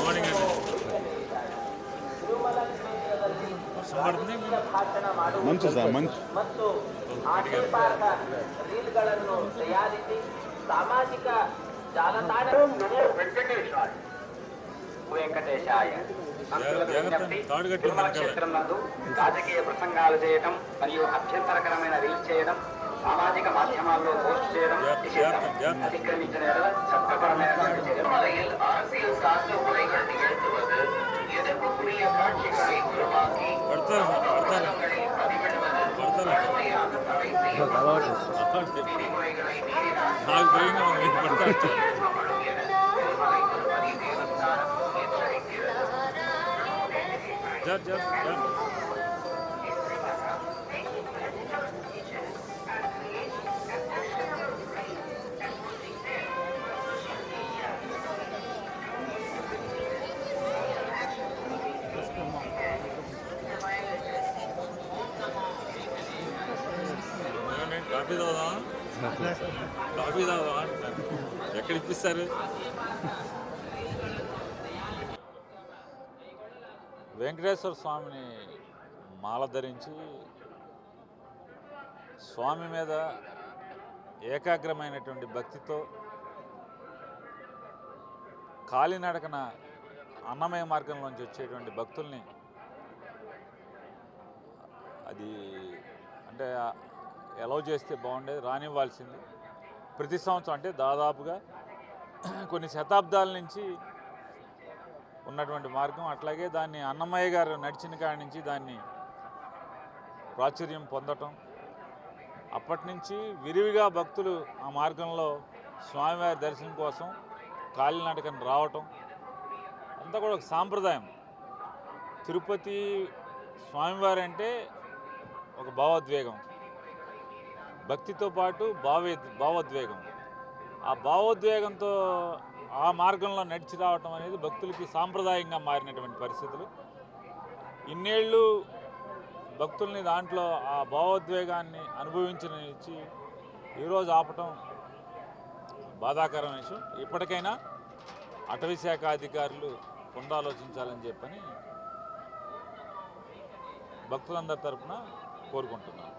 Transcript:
Morning అండి వర్షం పడుతుంది ಮಂಚು ಸರ್ ಮಂಚು ಮತ್ತು ಆಶೀರ್ವಾದ ರೀಲ್ಗಳನ್ನು ತಯಾರಿಸಿ ಸಾಮಾಜಿಕ ಜಾಲತಾಣ వెంకటేశాయ తిరుమల క్షేత్రం నందు రాజకీయ ప్రసంగాలు చేయడం మరియు అభ్యంతరకరమైన రీల్స్ చేయడం సామాజిక మాధ్యమాల్లో పోస్ట్ చేయడం నిషేధం. అతిక్రమించిన ఎడల చట్టపరమైనటువంటి చర్యలు. அரசியல் சார்ந்த உரைகள் நிகழ்த்துவது எதிர்ப்புக்குரிய காட்சிகளை உருவாக்கி பதிவிடுவது கடுமையாக தடை செய்யப்படும். விதிமுறைகளை மீறினால் என திருமலை திருப்பதி தேவஸ்தானம் எச்சரிக்கிறது. కాఫీ తాగుదామా ఎక్కడ ఇప్పిస్తారు? వెంకటేశ్వర స్వామిని మాల ధరించి స్వామి మీద ఏకాగ్రమైనటువంటి భక్తితో కాలినడకన అన్నమయ మార్గంలోంచి వచ్చేటువంటి భక్తుల్ని అది అంటే అలౌ చేస్తే బాగుండేది, రానివ్వాల్సింది. ప్రతి సంవత్సరం అంటే దాదాపుగా కొన్ని శతాబ్దాల నుంచి ఉన్నటువంటి మార్గం. అట్లాగే దాన్ని అన్నమయ్య గారు నడిచిన కాడి నుంచి దాన్ని ప్రాచుర్యం పొందటం, అప్పటి నుంచి విరివిగా భక్తులు ఆ మార్గంలో స్వామివారి దర్శనం కోసం కాలినడకన రావటం అంతా కూడా ఒక సాంప్రదాయం. తిరుపతి స్వామివారి అంటే ఒక భావోద్వేగం, భక్తితో పాటు భావోద్వేగం. ఆ భావోద్వేగంతో ఆ మార్గంలో నడిచి రావటం అనేది భక్తులకి సాంప్రదాయంగా మారినటువంటి పరిస్థితులు. ఇన్నేళ్ళు భక్తుల్ని దాంట్లో ఆ భావోద్వేగాన్ని అనుభవించనిచ్చి ఈరోజు ఆపటం బాధాకరమైన విషయం. ఇప్పటికైనా అటవీ శాఖ అధికారులు పునరాలోచించాలని చెప్పని భక్తులందరి తరఫున కోరుకుంటున్నాను.